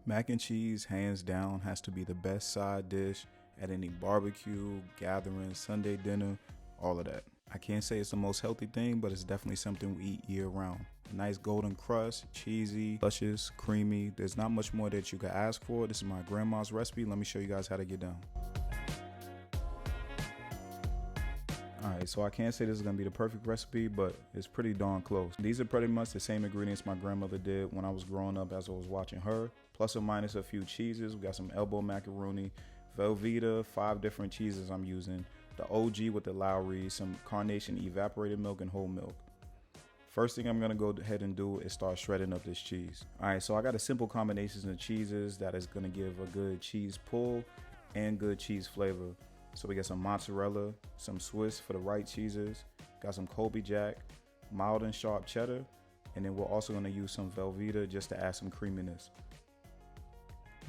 Mac and cheese, hands down, has to be the best side dish at any barbecue, gathering, Sunday dinner, all of that. I can't say it's the most healthy thing, but it's definitely something we eat year round. A nice golden crust, cheesy, luscious, creamy. There's not much more that you can ask for. This is my grandma's recipe. Let me show you guys how to get down. Alright, so I can't say this is gonna be the perfect recipe, but it's pretty darn close. These are pretty much the same ingredients my grandmother did when I was growing up as I was watching her, plus or minus a few cheeses. We got some elbow macaroni, Velveeta, 5 different cheeses I'm using, the OG with the Lowry, some Carnation evaporated milk and whole milk. First thing I'm gonna go ahead and do is start shredding up this cheese. Alright, so I got a simple combination of cheeses that is gonna give a good cheese pull and good cheese flavor. So we got some mozzarella, some Swiss for the right cheeses, got some Colby Jack, mild and sharp cheddar, and then we're also gonna use some Velveeta just to add some creaminess.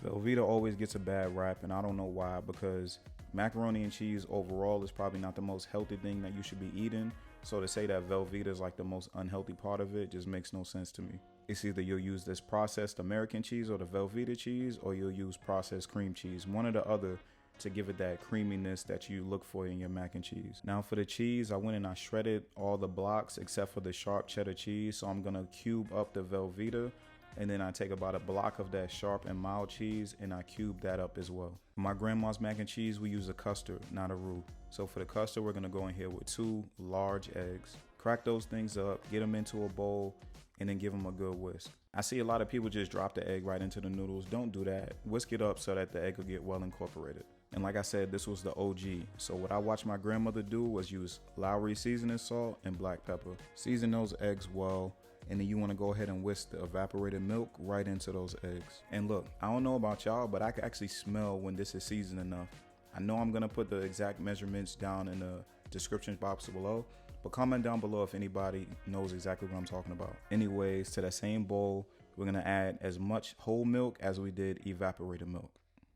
Velveeta always gets a bad rap, and I don't know why, because macaroni and cheese overall is probably not the most healthy thing that you should be eating. So to say that Velveeta is like the most unhealthy part of it just makes no sense to me. It's either you'll use this processed American cheese or the Velveeta cheese, or you'll use processed cream cheese, one or the other, to give it that creaminess that you look for in your mac and cheese. Now for the cheese, I went and I shredded all the blocks except for the sharp cheddar cheese. So I'm gonna cube up the Velveeta, and then I take about a block of that sharp and mild cheese and I cube that up as well. For my grandma's mac and cheese, we use a custard, not a roux. So for the custard, we're gonna go in here with 2 large eggs, crack those things up, get them into a bowl, and then give them a good whisk. I see a lot of people just drop the egg right into the noodles. Don't do that. Whisk it up so that the egg will get well incorporated. And like I said, this was the OG. So what I watched my grandmother do was use Lowry seasoning salt and black pepper. Season those eggs well, and then you want to go ahead and whisk the evaporated milk right into those eggs. And look, I don't know about y'all, but I can actually smell when this is seasoned enough. I know I'm gonna put the exact measurements down in the description box below, but comment down below if anybody knows exactly what I'm talking about. Anyways, to that same bowl, we're gonna add as much whole milk as we did evaporated milk.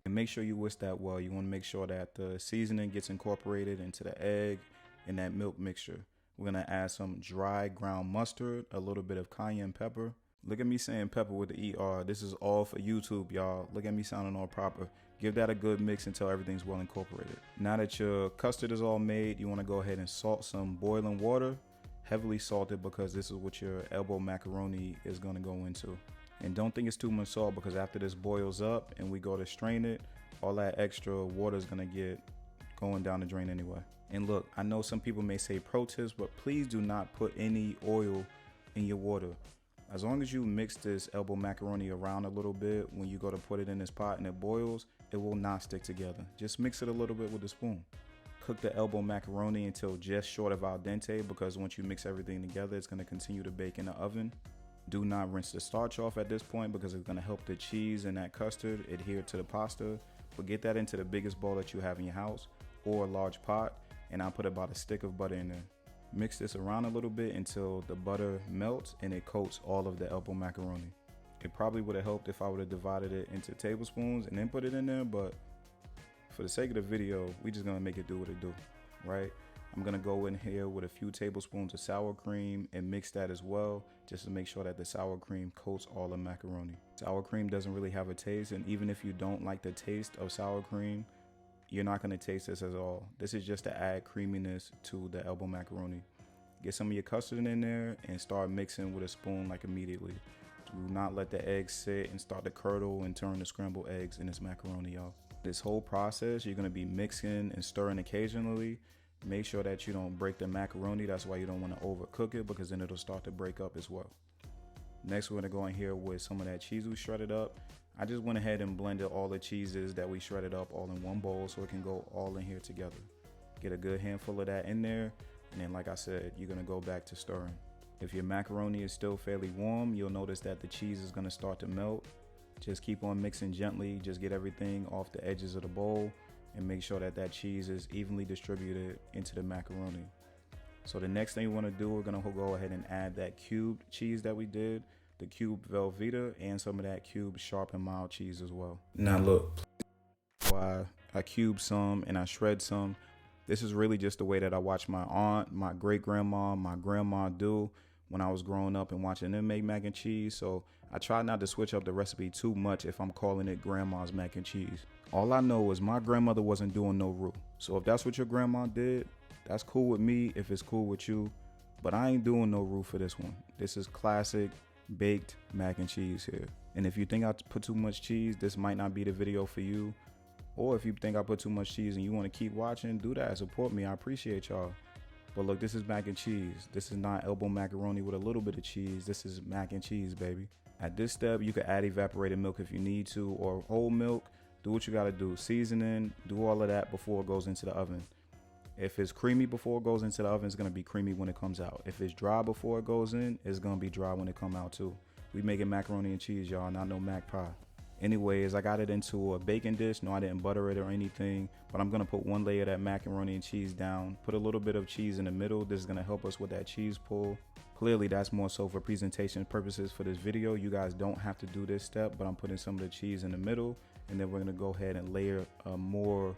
And make sure you whisk that well. You want to make sure that the seasoning gets incorporated into the egg and that milk mixture. We're going to add some dry ground mustard, a little bit of cayenne pepper. Look at me saying pepper with the ER. This is all for YouTube, y'all. Look at me sounding all proper. Give that a good mix until everything's well incorporated. Now that your custard is all made, you want to go ahead and salt some boiling water, heavily salted, because this is what your elbow macaroni is going to go into. And don't think it's too much salt, because after this boils up and we go to strain it, all that extra water is gonna get going down the drain anyway. And look, I know some people may say pro tips, but please do not put any oil in your water. As long as you mix this elbow macaroni around a little bit, when you go to put it in this pot and it boils, it will not stick together. Just mix it a little bit with a spoon. Cook the elbow macaroni until just short of al dente, because once you mix everything together, it's gonna continue to bake in the oven. Do not rinse the starch off at this point, because it's going to help the cheese and that custard adhere to the pasta. But get that into the biggest bowl that you have in your house or a large pot, and I'll put about a stick of butter in there. Mix this around a little bit until the butter melts and it coats all of the elbow macaroni. It probably would have helped if I would have divided it into tablespoons and then put it in there, but for the sake of the video, we just going to make it do what it do, right? I'm gonna go in here with a few tablespoons of sour cream and mix that as well, just to make sure that the sour cream coats all the macaroni. Sour cream doesn't really have a taste, and even if you don't like the taste of sour cream, you're not gonna taste this at all. This is just to add creaminess to the elbow macaroni. Get some of your custard in there and start mixing with a spoon like immediately. Do not let the eggs sit and start to curdle and turn to scrambled eggs in this macaroni, y'all. This whole process, you're gonna be mixing and stirring occasionally. Make sure that you don't break the macaroni. That's why you don't want to overcook it, because then it'll start to break up as well. Next, we're going to go in here with some of that cheese we shredded up. I just went ahead and blended all the cheeses that we shredded up all in one bowl so it can go all in here together. Get a good handful of that in there, and then like I said, you're going to go back to stirring. If your macaroni is still fairly warm, you'll notice that the cheese is going to start to melt. Just keep on mixing gently. Just get everything off the edges of the bowl and make sure that that cheese is evenly distributed into the macaroni. So the next thing you want to do, we're going to go ahead and add that cubed cheese that we did, the cubed Velveeta, and some of that cubed sharp and mild cheese as well. Now look, why I cube some and I shred some. This is really just the way that I watch my aunt, my great grandma, my grandma do when I was growing up and watching them make mac and cheese. So I try not to switch up the recipe too much if I'm calling it grandma's mac and cheese. All I know is my grandmother wasn't doing no roux. So if that's what your grandma did, that's cool with me if it's cool with you. But I ain't doing no roux for this one. This is classic baked mac and cheese here. And if you think I put too much cheese, this might not be the video for you. Or if you think I put too much cheese and you want to keep watching, do that. Support me. I appreciate y'all. But look, this is mac and cheese. This is not elbow macaroni with a little bit of cheese. This is mac and cheese, baby. At this step, you could add evaporated milk if you need to, or whole milk. Do what you got to do. Seasoning, do all of that before it goes into the oven. If it's creamy before it goes into the oven, it's going to be creamy when it comes out. If it's dry before it goes in, it's going to be dry when it come out too. We making macaroni and cheese, y'all, not no mac pie. Anyways, I got it into a baking dish. No, I didn't butter it or anything, but I'm gonna put one layer of that macaroni and cheese down, put a little bit of cheese in the middle. This is gonna help us with that cheese pull. Clearly that's more so for presentation purposes for this video. You guys don't have to do this step, but I'm putting some of the cheese in the middle, and then we're gonna go ahead and layer more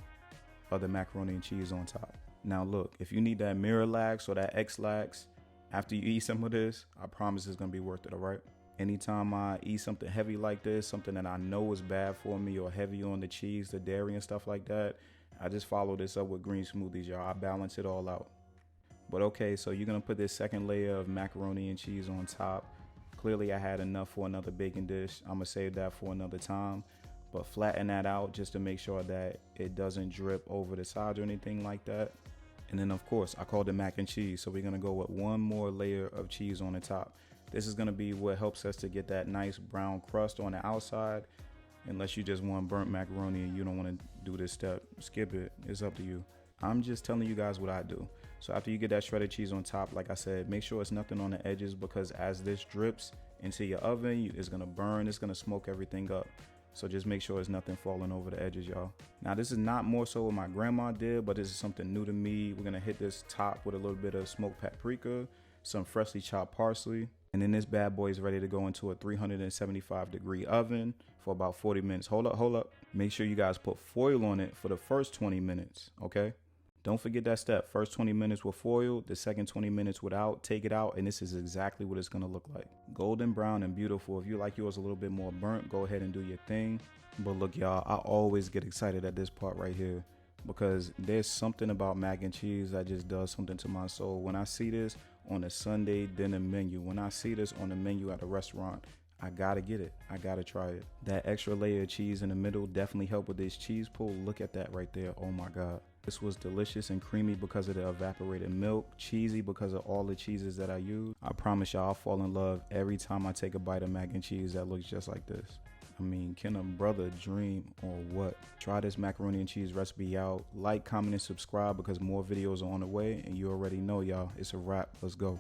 of the macaroni and cheese on top. Now look, if you need that Miralax or that X-Lax after you eat some of this, I promise it's gonna be worth it, all right? Anytime I eat something heavy like this, something that I know is bad for me or heavy on the cheese, the dairy and stuff like that, I just follow this up with green smoothies, y'all. I balance it all out. But okay, so you're gonna put this second layer of macaroni and cheese on top. Clearly I had enough for another baking dish. I'm gonna save that for another time, but flatten that out just to make sure that it doesn't drip over the sides or anything like that. And then of course, I called it mac and cheese, so we're gonna go with one more layer of cheese on the top. This is gonna be what helps us to get that nice brown crust on the outside. Unless you just want burnt macaroni and you don't wanna do this step, skip it, it's up to you. I'm just telling you guys what I do. So after you get that shredded cheese on top, like I said, make sure it's nothing on the edges, because as this drips into your oven, it's gonna burn, it's gonna smoke everything up. So just make sure there's nothing falling over the edges, y'all. Now this is not more so what my grandma did, but this is something new to me. We're gonna hit this top with a little bit of smoked paprika, some freshly chopped parsley, and then this bad boy is ready to go into a 375-degree oven for about 40 minutes. Hold up. Make sure you guys put foil on it for the first 20 minutes, okay? Don't forget that step. First 20 minutes with foil, the second 20 minutes without. Take it out, and this is exactly what it's gonna look like. Golden brown and beautiful. If you like yours a little bit more burnt, go ahead and do your thing. But look, y'all, I always get excited at this part right here, because there's something about mac and cheese that just does something to my soul. When I see this on a Sunday dinner menu, when I see this on the menu at a restaurant, I gotta get it. I gotta try it. That extra layer of cheese in the middle definitely helped with this cheese pull. Look at that right there. Oh my God. This was delicious and creamy because of the evaporated milk, cheesy because of all the cheeses that I use. I promise y'all, I'll fall in love every time I take a bite of mac and cheese that looks just like this. I mean, can a brother dream or what? Try this macaroni and cheese recipe out. Like, comment, and subscribe, because more videos are on the way, and you already know, y'all, it's a wrap. Let's go.